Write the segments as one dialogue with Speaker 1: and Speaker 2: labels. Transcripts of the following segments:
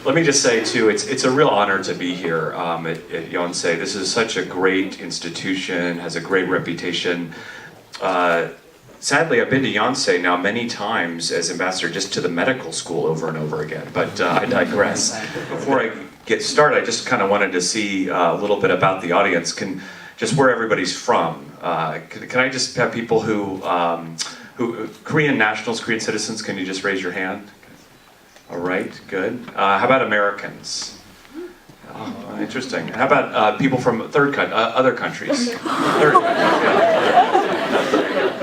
Speaker 1: let me just say too, it's a real honor to be here at Yonsei. This is such a great institution, has a great reputation. Sadly, I've been to Yonsei now many times as ambassador just to the medical school over and over again, but I digress. Before I get started, I just kind of wanted to see a little bit about the audience, just where everybody's from. Can I just have people who Korean nationals, Korean citizens, can you just raise your hand? All right, good. How about Americans? Oh, interesting. How about people from other countries?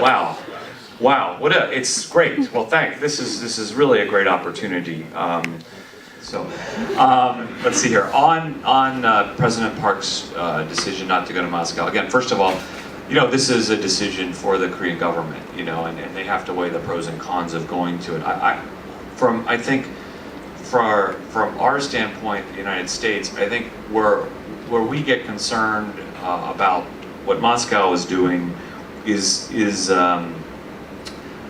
Speaker 1: Wow. Wow, it's great. Well, this is really a great opportunity. Let's see here. On President Park's decision not to go to Moscow. Again, first of all, this is a decision for the Korean government, and they have to weigh the pros and cons of going to it. I think from our standpoint, the United States, I think where we get concerned about what Moscow is doing is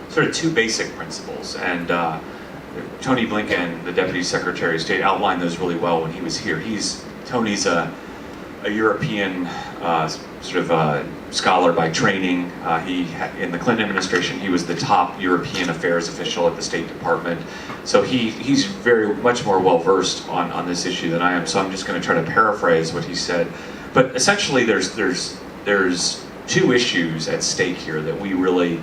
Speaker 1: sort of two basic principles, and Tony Blinken, the Deputy Secretary of State, outlined those really well when he was here. Tony's a European sort of scholar by training. In the Clinton administration, he was the top European affairs official at the State Department. So he's very much more well versed on this issue than I am. So I'm just going to try to paraphrase what he said. But essentially, there's two issues at stake here that we really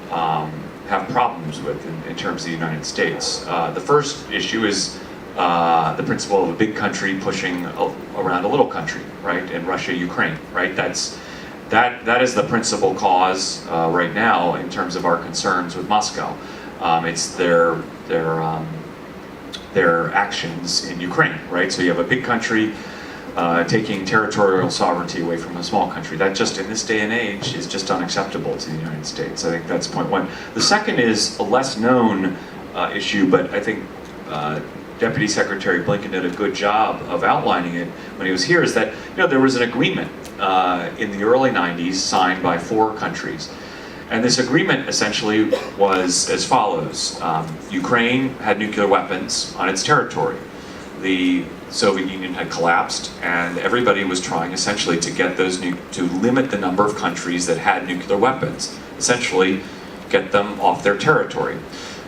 Speaker 1: have problems with in terms of the United States. The first issue is the principle of a big country pushing around a little country, right? In Russia, Ukraine, right? That is the principal cause right now in terms of our concerns with Moscow. It's their actions in Ukraine, right? So you have a big country taking territorial sovereignty away from a small country. That just in this day and age is just unacceptable to the United States. I think that's point one. The second is a less known issue, but I think Deputy Secretary Blinken did a good job of outlining it when he was here, is that there was an agreement in the early 90s signed by 4 countries. And this agreement essentially was as follows. Ukraine had nuclear weapons on its territory. The Soviet Union had collapsed, and everybody was trying essentially to get to limit the number of countries that had nuclear weapons, essentially get them off their territory.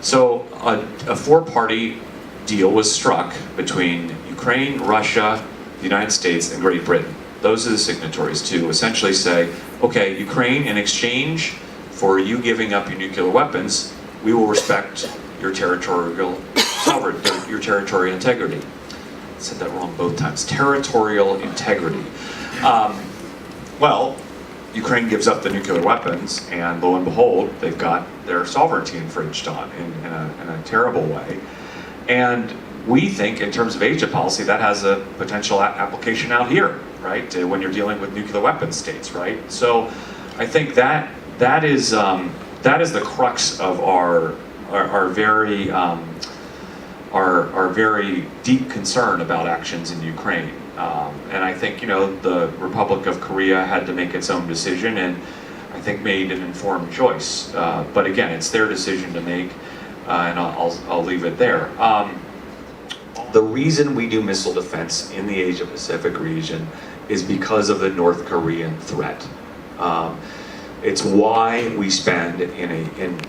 Speaker 1: So a 4-party deal was struck between Ukraine, Russia, the United States, and Great Britain. Those are the signatories to essentially say, okay, Ukraine, in exchange for you giving up your nuclear weapons, we will respect your territorial sovereignty, your territorial integrity. I said that wrong both times. Territorial integrity. Well, Ukraine gives up the nuclear weapons, and lo and behold, they've got their sovereignty infringed on in a terrible way. And we think, in terms of Asia policy, that has a potential application out here, right? When you're dealing with nuclear weapon states, right? So, I think that is the crux of our very deep concern about actions in Ukraine. And I think the Republic of Korea had to make its own decision, and I think made an informed choice. But again, it's their decision to make. And I'll leave it there. The reason we do missile defense in the Asia Pacific region is because of the North Korean threat. It's why we spend in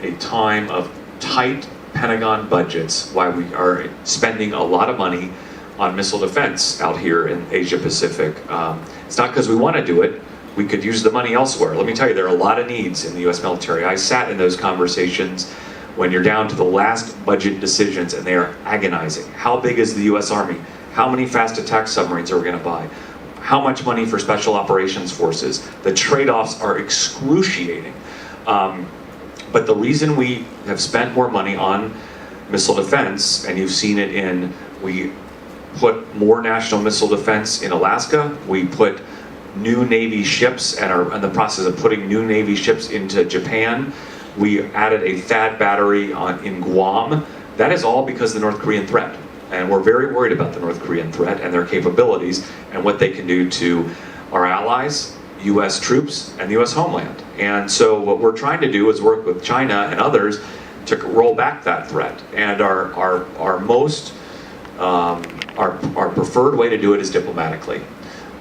Speaker 1: a time of tight Pentagon budgets, why we are spending a lot of money on missile defense out here in Asia Pacific. It's not because we want to do it. We could use the money elsewhere. Let me tell you, there are a lot of needs in the U.S. military. I sat in those conversations when you're down to the last budget decisions, and they are agonizing. How big is the U.S. Army? How many fast attack submarines are we going to buy? How much money for special operations forces? The trade-offs are excruciating. But the reason we have spent more money on missile defense, and you've seen it we put more national missile defense in Alaska, we put new Navy ships and are in the process of putting new Navy ships into Japan. We added a THAAD battery in Guam. That is all because of the North Korean threat. And we're very worried about the North Korean threat and their capabilities and what they can do to our allies, U.S. troops, and the U.S. homeland. And so what we're trying to do is work with China and others to roll back that threat. And our most preferred way to do it is diplomatically.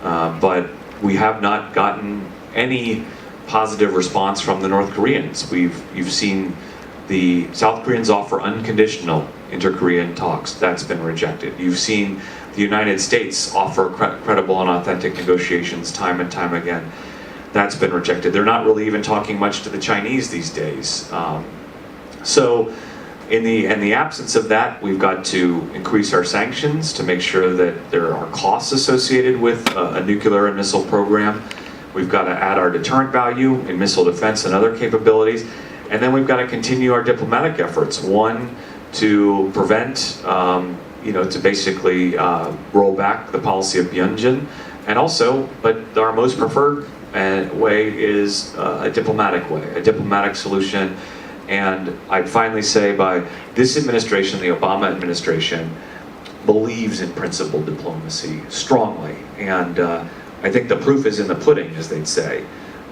Speaker 1: But we have not gotten any positive response from the North Koreans. You've seen the South Koreans offer unconditional inter-Korean talks. That's been rejected. You've seen the United States offer credible and authentic negotiations time and time again. That's been rejected. They're not really even talking much to the Chinese these days. So in the absence of that, we've got to increase our sanctions to make sure that there are costs associated with a nuclear and missile program. We've got to add our deterrent value in missile defense and other capabilities. And then we've got to continue our diplomatic efforts. One, to prevent, to basically roll back the policy of Byunjin. And also, but our most preferred way is a diplomatic way, a diplomatic solution. And I'd finally say by this administration, the Obama administration, believes in principled diplomacy strongly. And I think the proof is in the pudding, as they'd say.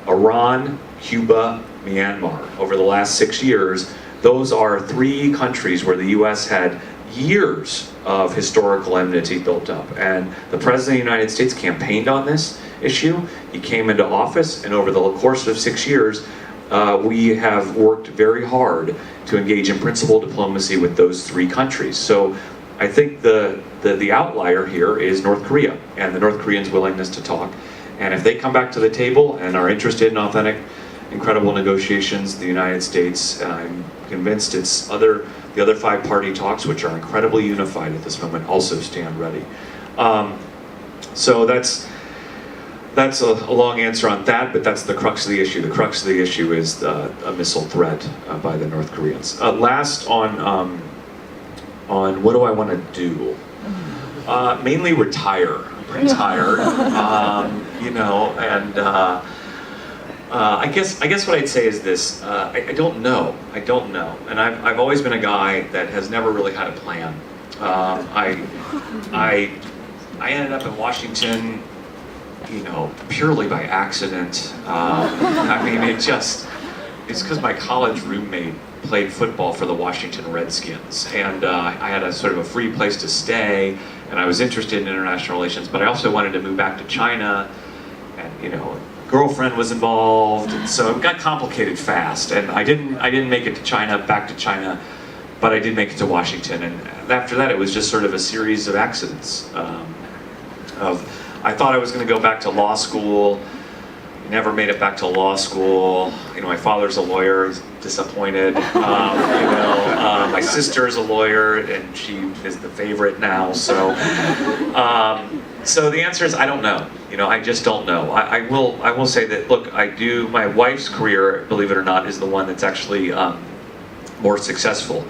Speaker 1: Iran, Cuba, Myanmar. Over the last 6 years, those are 3 countries where the US had years of historical enmity built up. And the President of the United States campaigned on this issue. He came into office, and over the course of 6 years, we have worked very hard to engage in principled diplomacy with those 3 countries. So I think the outlier here is North Korea and the North Koreans' willingness to talk. And if they come back to the table and are interested in authentic, incredible negotiations, the United States, and I'm convinced the other 5-party talks, which are incredibly unified at this moment, also stand ready. So that's a long answer on that, but that's the crux of the issue. The crux of the issue is a missile threat by the North Koreans. Last on what do I want to do? Mainly retire. I'm pretty tired, and I guess what I'd say is this: I don't know, and I've always been a guy that has never really had a plan. I ended up in Washington, purely by accident. I mean, it's because my college roommate played football for the Washington Redskins, and I had a sort of a free place to stay, and I was interested in international relations, but I also wanted to move back to China, and girlfriend was involved, and so it got complicated fast, and I didn't make it to China, back to China, but I did make it to Washington, and after that it was just sort of a series of accidents. I thought I was going to go back to law school. Never made it back to law school. My father's a lawyer. He's disappointed. My sister's a lawyer, and she is the favorite now. So the answer is I don't know. I just don't know. I will say that. Look, my wife's career, believe it or not, is the one that's actually more successful.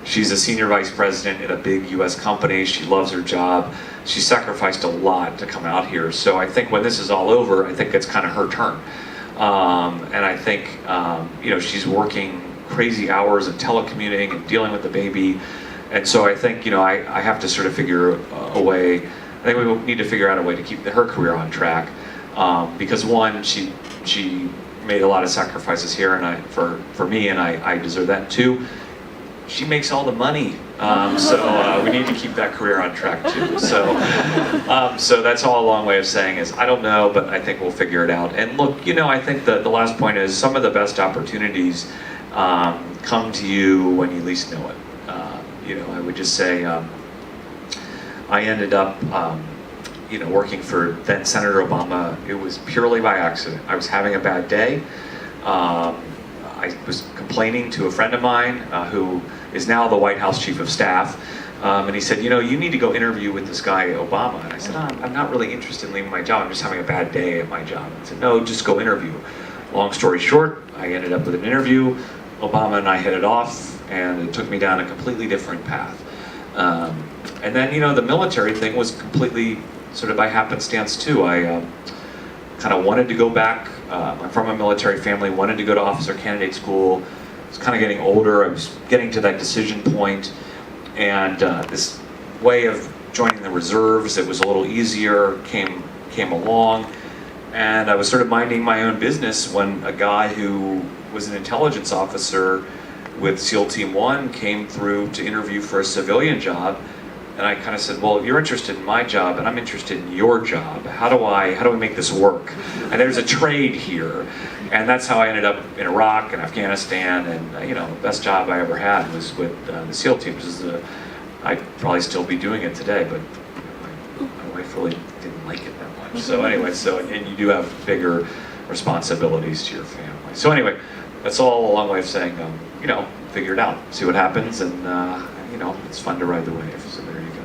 Speaker 1: She's a senior vice president in a big U.S. company. She loves her job. She sacrificed a lot to come out here. So I think when this is all over, I think it's kind of her turn. And I think, she's working crazy hours and telecommuting and dealing with the baby. And so I think, I have to sort of figure a way. I think we need to figure out a way to keep her career on track. Because one, she made a lot of sacrifices here, and for me, and I deserve that. Two, she makes all the money, so we need to keep that career on track too. So that's all a long way of saying is I don't know, but I think we'll figure it out. And look, I think the last point is some of the best opportunities come to you when you least know it. I would just say I ended up working for then Senator Obama. It was purely by accident. I was having a bad day. I was complaining to a friend of mine who is now the White House Chief of Staff, and he said, you need to go interview with this guy Obama. And I said, I'm not really interested in leaving my job. I'm just having a bad day at my job. And he said, no, just go interview. Long story short, I ended up with an interview. Obama and I hit it off, and it took me down a completely different path. And then, the military thing was completely sort of by happenstance too. I kind of wanted to go back. I'm from a military family, wanted to go to officer candidate school. I was kind of getting older. I was getting to that decision point, and this way of joining the reserves that was a little easier came along, and I was sort of minding my own business when a guy who was an intelligence officer with SEAL Team 1 came through to interview for a civilian job, And I kind of said, well, you're interested in my job, and I'm interested in your job. How do we make this work? And there's a trade here, and that's how I ended up in Iraq and Afghanistan. And you know, the best job I ever had was with the SEAL teams. I'd probably still be doing it today, but my wife really didn't like it that much. So anyway, and you do have bigger responsibilities to your family. So anyway, that's all a long way of saying, you know, figure it out, see what happens, and you know, it's fun to ride the wave. So there you go.